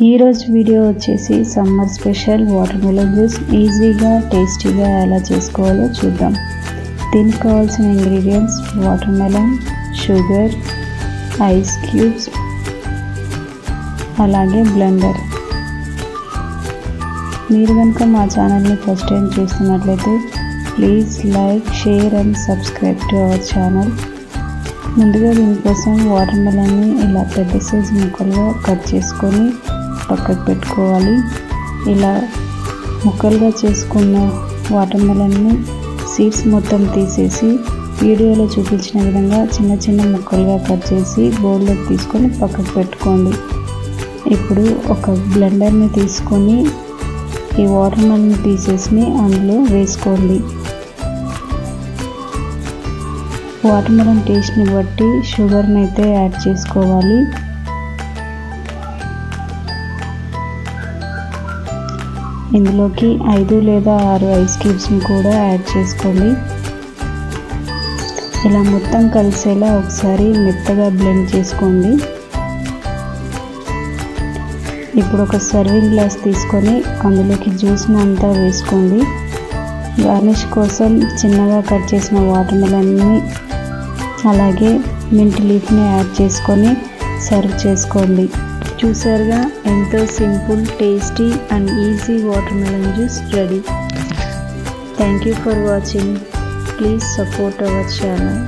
ఈరోజు వీడియో వచ్చేసి summer special water melon juice ఈజీగా టేస్టీగా ఎలా చేసుకోవాలో చూద్దాం. దీనికి కావాల్సిన ingredients water melon, sugar, ice cubes, అలాగే బ్లెండర్. మీరు కనుక మా ఛానల్ని ఫస్ట్ టైం చూస్తున్నట్లయితే please like, share and subscribe to our channel. ముందుగా దీనికోసం వాటర్ మెలన్ని ఇలా పెద్ద సైజు ముక్కలుగా కట్ చేసుకొని పక్కకు పెట్టుకోవాలి. ఇలా ముక్కలుగా చేసుకున్న వాటర్ మెలన్ని సీడ్స్ మొత్తం తీసేసి వీడియోలో చూపించిన విధంగా చిన్న చిన్న ముక్కలుగా కట్ చేసి బౌల్లోకి తీసుకొని పక్కకు పెట్టుకోండి. ఇప్పుడు ఒక బ్లెండర్ని తీసుకొని ఈ వాటర్ మెలన్ పీసెస్ని అందులో వేసుకోండి. వాటర్ మెలన్ టేస్ట్ని బట్టి షుగర్ని అయితే యాడ్ చేసుకోవాలి. ఇందులోకి 5 లేదా 6 ఐస్ క్యూబ్స్ని కూడా యాడ్ చేసుకోండి. ఇలా మొత్తం కలిసేలా ఒకసారి మెత్తగా బ్లెండ్ చేసుకోండి. ఇప్పుడు ఒక సర్వింగ్ గ్లాస్ తీసుకొని అందులోకి జ్యూస్ని అంతా వేసుకోండి. గార్నిష్ కోసం చిన్నగా కట్ చేసిన వాటర్ మెలన్ని అలాగే మింట్ లీఫ్ని యాడ్ చేసుకొని సర్వ్ చేసుకోండి. చూసారుగా, ఎంతో simple, tasty and easy water melon juice ready. Thank you for watching. Please support our channel.